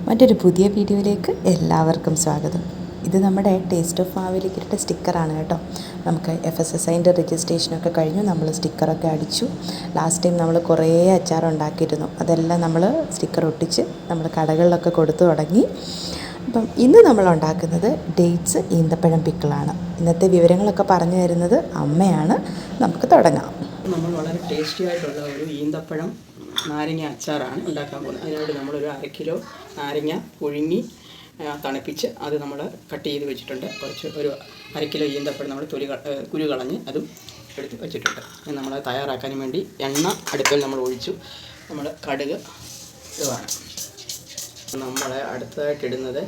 മറ്റൊരു പുതിയ വീഡിയോയിലേക്ക് എല്ലാവർക്കും സ്വാഗതം. ഇത് നമ്മുടെ ടേസ്റ്റ് ഓഫ് മാവേലിക്കരയുടെ സ്റ്റിക്കറാണ് കേട്ടോ. നമുക്ക് FSSAIൻ്റെ രജിസ്ട്രേഷനൊക്കെ കഴിഞ്ഞു. നമ്മൾ സ്റ്റിക്കറൊക്കെ അടിച്ചു. ലാസ്റ്റ് ടൈം നമ്മൾ കുറേ അച്ചാറുണ്ടാക്കിയിരുന്നു. അതെല്ലാം നമ്മൾ സ്റ്റിക്കർ ഒട്ടിച്ച് നമ്മൾ കടകളിലൊക്കെ കൊടുത്തു തുടങ്ങി. അപ്പം ഇന്ന് നമ്മൾ ഉണ്ടാക്കുന്നത് ഡേറ്റ്സ് ഈന്തപ്പഴം പിക്കിളാണ്. ഇന്നത്തെ വിവരങ്ങളൊക്കെ പറഞ്ഞു തരുന്നത് അമ്മയാണ്. നമുക്ക് തുടങ്ങാം. നമ്മൾ വളരെ ടേസ്റ്റി ആയിട്ടുള്ള ഒരു ഈന്തപ്പഴം നാരങ്ങ അച്ചാറാണ് ഉണ്ടാക്കാൻ പോകുന്നത്. അതിനായിട്ട് നമ്മളൊരു 1/2 കിലോ നാരങ്ങ പുഴുങ്ങി തണുപ്പിച്ച് അത് നമ്മൾ കട്ട് ചെയ്ത് വെച്ചിട്ടുണ്ട്. ഒരു 1/2 കിലോ ഈന്തപ്പഴം നമ്മൾ കുരു കളഞ്ഞ് അതും എടുത്ത് വെച്ചിട്ടുണ്ട്. നമ്മൾ തയ്യാറാക്കാൻ വേണ്ടി എണ്ണ അടുപ്പിൽ നമ്മൾ ഒഴിച്ചു. നമ്മൾ കടുക് ഇടുവാണ്. നമ്മൾ അടുത്തതായിട്ടിടുന്നത്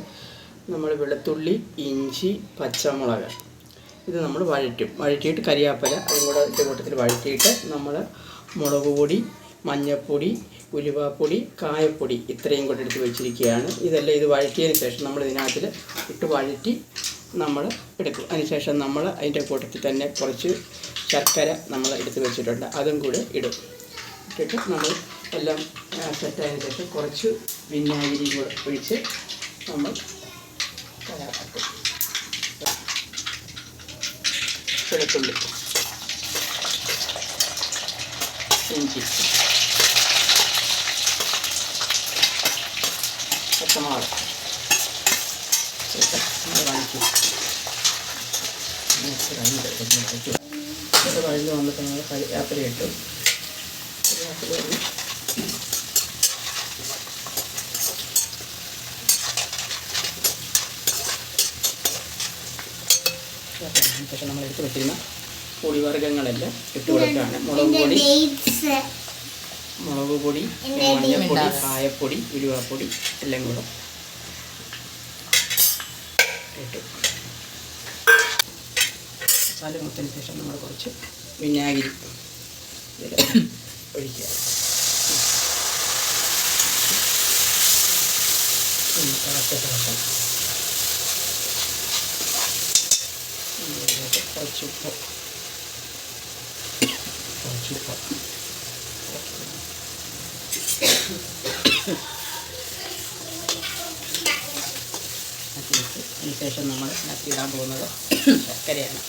നമ്മൾ വെളുത്തുള്ളി, ഇഞ്ചി, പച്ചമുളക് ഇത് നമ്മൾ വഴറ്റിയിട്ട് കരിയാപ്പല അതും കൂടെ ഇതിൻ്റെ കൂട്ടത്തിൽ വഴറ്റിയിട്ട് നമ്മൾ മുളക് പൊടി, മഞ്ഞൾപ്പൊടി, ഉലുവാപ്പൊടി, കായപ്പൊടി ഇത്രയും കൂടെ എടുത്ത് വെച്ചിരിക്കുകയാണ്. ഇതെല്ലാം ഇത് വഴറ്റിയതിന് ശേഷം നമ്മൾ ഇതിനകത്തിൽ ഇട്ട് വഴറ്റി നമ്മൾ എടുക്കും. അതിനുശേഷം നമ്മൾ അതിൻ്റെ കൂട്ടത്തിൽ തന്നെ കുറച്ച് ശർക്കര നമ്മൾ എടുത്ത് വെച്ചിട്ടുണ്ട്, അതും കൂടെ ഇടും. ഇട്ടിട്ട് നമ്മൾ എല്ലാം സെറ്റായതിന് ശേഷം കുറച്ച് വിനാഗിരിയും കൂടെ ഒഴിച്ച് നമ്മൾ തയ്യാറാക്കും. വെളുത്തുള്ളി, ഇഞ്ചി, പച്ചമുളക് വഴഞ്ഞ് വന്നിട്ട് നമ്മൾ കരിയാപ്പില ഇട്ടു. കരിയാപ്പില ശേഷം നമ്മൾ എടുത്ത് വെച്ചിരുന്ന പൊടിവർഗ്ഗങ്ങളെല്ലാം ഇട്ട് കൊടുക്കുകയാണ്. മുളക് പൊടി, മഞ്ഞൾപ്പൊടി, കായപ്പൊടി, ഉലുവാപ്പൊടി എല്ലാം കൂടെ ഇട്ടു. മസാല മുത്തതിന് ശേഷം നമ്മൾ കുറച്ച് വിനാഗിരി ഒഴിക്കുക. കുറച്ച് ഉപ്പ് അതിനുശേഷം നമ്മൾ ഇടാൻ പോകുന്നത് ശർക്കരയാണ്.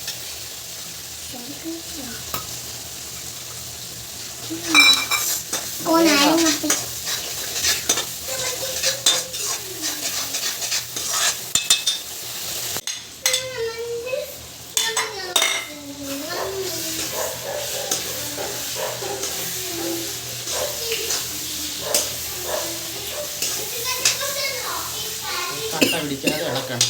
കട്ട പിടിക്കാതെ ഇളക്കണം.